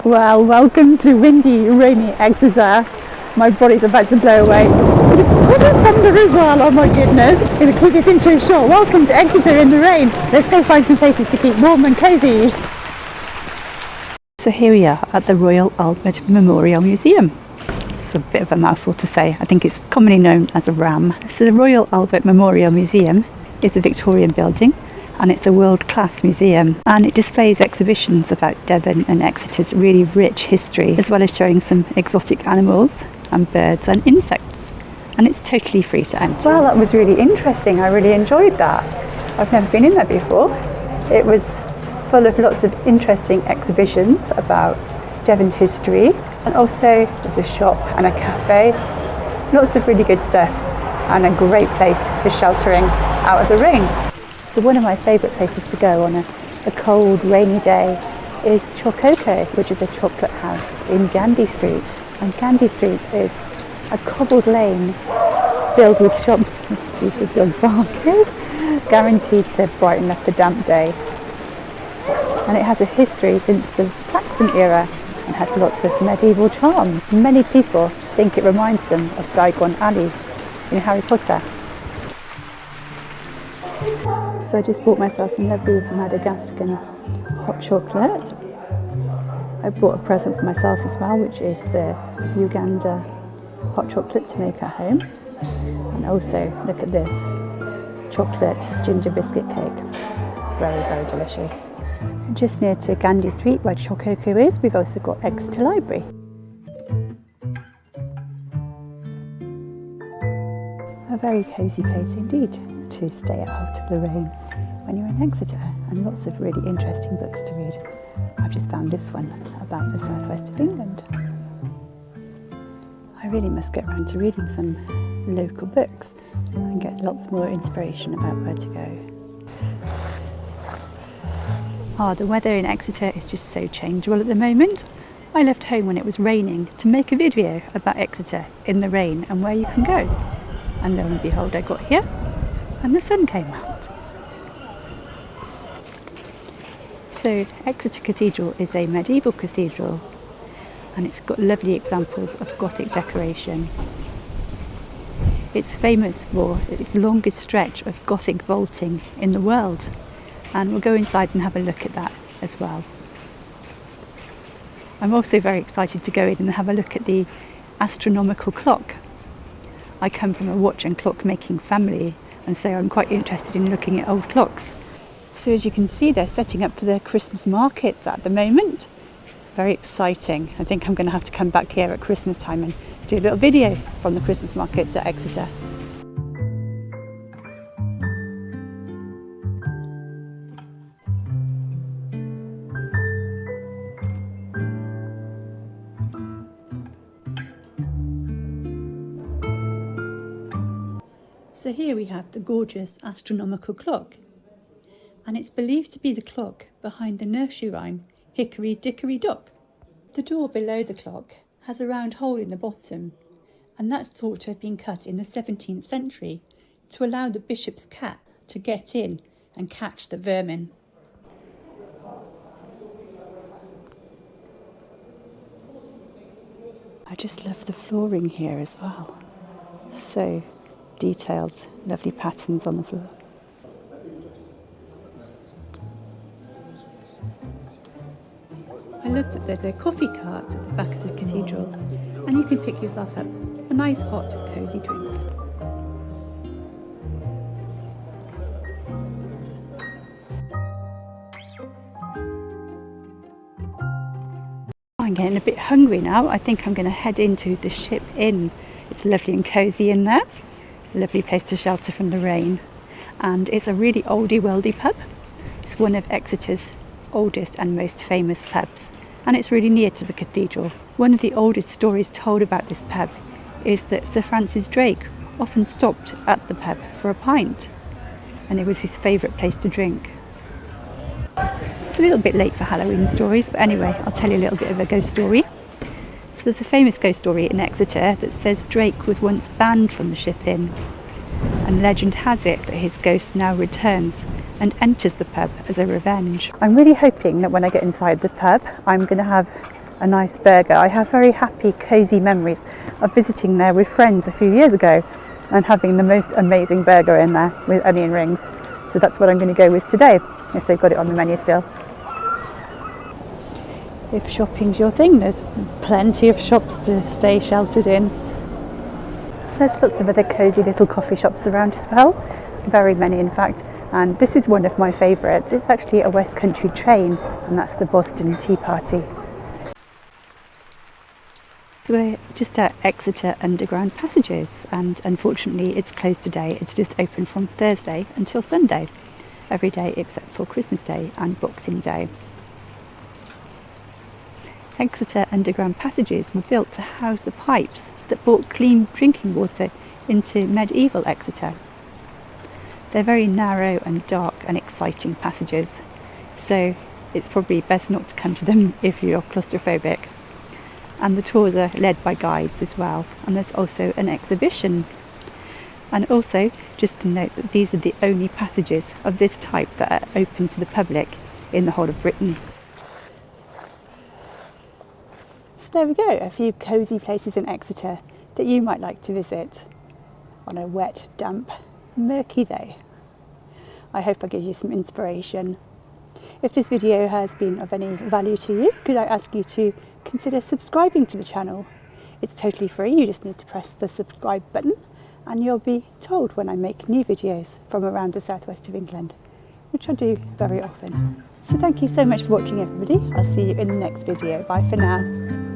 Well, welcome to windy, rainy Exeter. My body's about to blow away. What a thunder as well, oh my goodness. Gonna keep this intro short. Welcome to Exeter in the rain. Let's go find some places to keep warm and cosy. So here we are at the Royal Albert Memorial Museum. It's a bit of a mouthful to say. I think it's commonly known as a RAMM. So the Royal Albert Memorial Museum is a Victorian building, and it's a world-class museum, and it displays exhibitions about Devon and Exeter's really rich history, as well as showing some exotic animals and birds and insects, and it's totally free to enter. Well, that was really interesting. I really enjoyed that. I've never been in there before. It was full of lots of interesting exhibitions about Devon's history, and also there's a shop and a cafe, lots of really good stuff, and a great place for sheltering out of the rain. So one of my favourite places to go on a cold, rainy day is Chococo, which is a chocolate house in Gandy Street. And Gandy Street is a cobbled lane filled with shops, excuse the dog barking, guaranteed to brighten up a damp day. And it has a history since the Saxon era and has lots of medieval charms. Many people think it reminds them of Diagon Alley in Harry Potter. So I just bought myself some lovely Madagascan hot chocolate. I bought a present for myself as well, which is the Uganda hot chocolate to make at home. And also, look at this, chocolate ginger biscuit cake. It's very, very delicious. Just near to Gandy Street, where Chococo is, we've also got Exeter Library. A very cosy place indeed to stay out of the rain when you're in Exeter, and lots of really interesting books to read. I've just found this one about the southwest of England. I really must get around to reading some local books and get lots more inspiration about where to go. The weather in Exeter is just so changeable at the moment. I left home when it was raining to make a video about Exeter in the rain and where you can go. And lo and behold, I got here and the sun came out. So Exeter Cathedral is a medieval cathedral, and it's got lovely examples of Gothic decoration. It's famous for its longest stretch of Gothic vaulting in the world, and we'll go inside and have a look at that as well. I'm also very excited to go in and have a look at the astronomical clock. I come from a watch and clock making family, and so I'm quite interested in looking at old clocks. So as you can see, they're setting up for the Christmas markets at the moment. Very exciting. I think I'm going to have to come back here at Christmas time and do a little video from the Christmas markets at Exeter. So here we have the gorgeous astronomical clock, and it's believed to be the clock behind the nursery rhyme Hickory Dickory Dock. The door below the clock has a round hole in the bottom, and that's thought to have been cut in the 17th century to allow the bishop's cat to get in and catch the vermin. I just love the flooring here as well. So detailed, lovely patterns on the floor. I looked at, there's a coffee cart at the back of the cathedral, and you can pick yourself up a nice hot cosy drink. I'm getting a bit hungry now. I think I'm going to head into the Ship Inn. It's lovely and cosy in there. Lovely place to shelter from the rain, and it's a really oldie worldy pub. It's one of Exeter's oldest and most famous pubs, and it's really near to the cathedral. One of the oldest stories told about this pub is that Sir Francis Drake often stopped at the pub for a pint, and it was his favourite place to drink. It's a little bit late for Halloween stories, but anyway, I'll tell you a little bit of a ghost story. So there's a famous ghost story in Exeter that says Drake was once banned from the Ship Inn, and legend has it that his ghost now returns and enters the pub as a revenge. I'm really hoping that when I get inside the pub, I'm going to have a nice burger. I have very happy, cosy memories of visiting there with friends a few years ago and having the most amazing burger in there with onion rings. So that's what I'm going to go with today, if they've got it on the menu still. If shopping's your thing, there's plenty of shops to stay sheltered in. There's lots of other cosy little coffee shops around as well, very many in fact, and this is one of my favourites. It's actually a West Country train, and that's the Boston Tea Party. So we're just at Exeter Underground Passages, and unfortunately it's closed today. It's just open from Thursday until Sunday, every day except for Christmas Day and Boxing Day. Exeter Underground Passages were built to house the pipes that brought clean drinking water into medieval Exeter. They're very narrow and dark and exciting passages, so it's probably best not to come to them if you're claustrophobic. And the tours are led by guides as well, and there's also an exhibition. And also, just to note that these are the only passages of this type that are open to the public in the whole of Britain. So there we go, a few cosy places in Exeter that you might like to visit on a wet, damp, murky day. I hope I give you some inspiration. If this video has been of any value to you, could I ask you to consider subscribing to the channel? It's totally free, you just need to press the subscribe button and you'll be told when I make new videos from around the southwest of England, which I do very often. So thank you so much for watching everybody. I'll see you in the next video. Bye for now.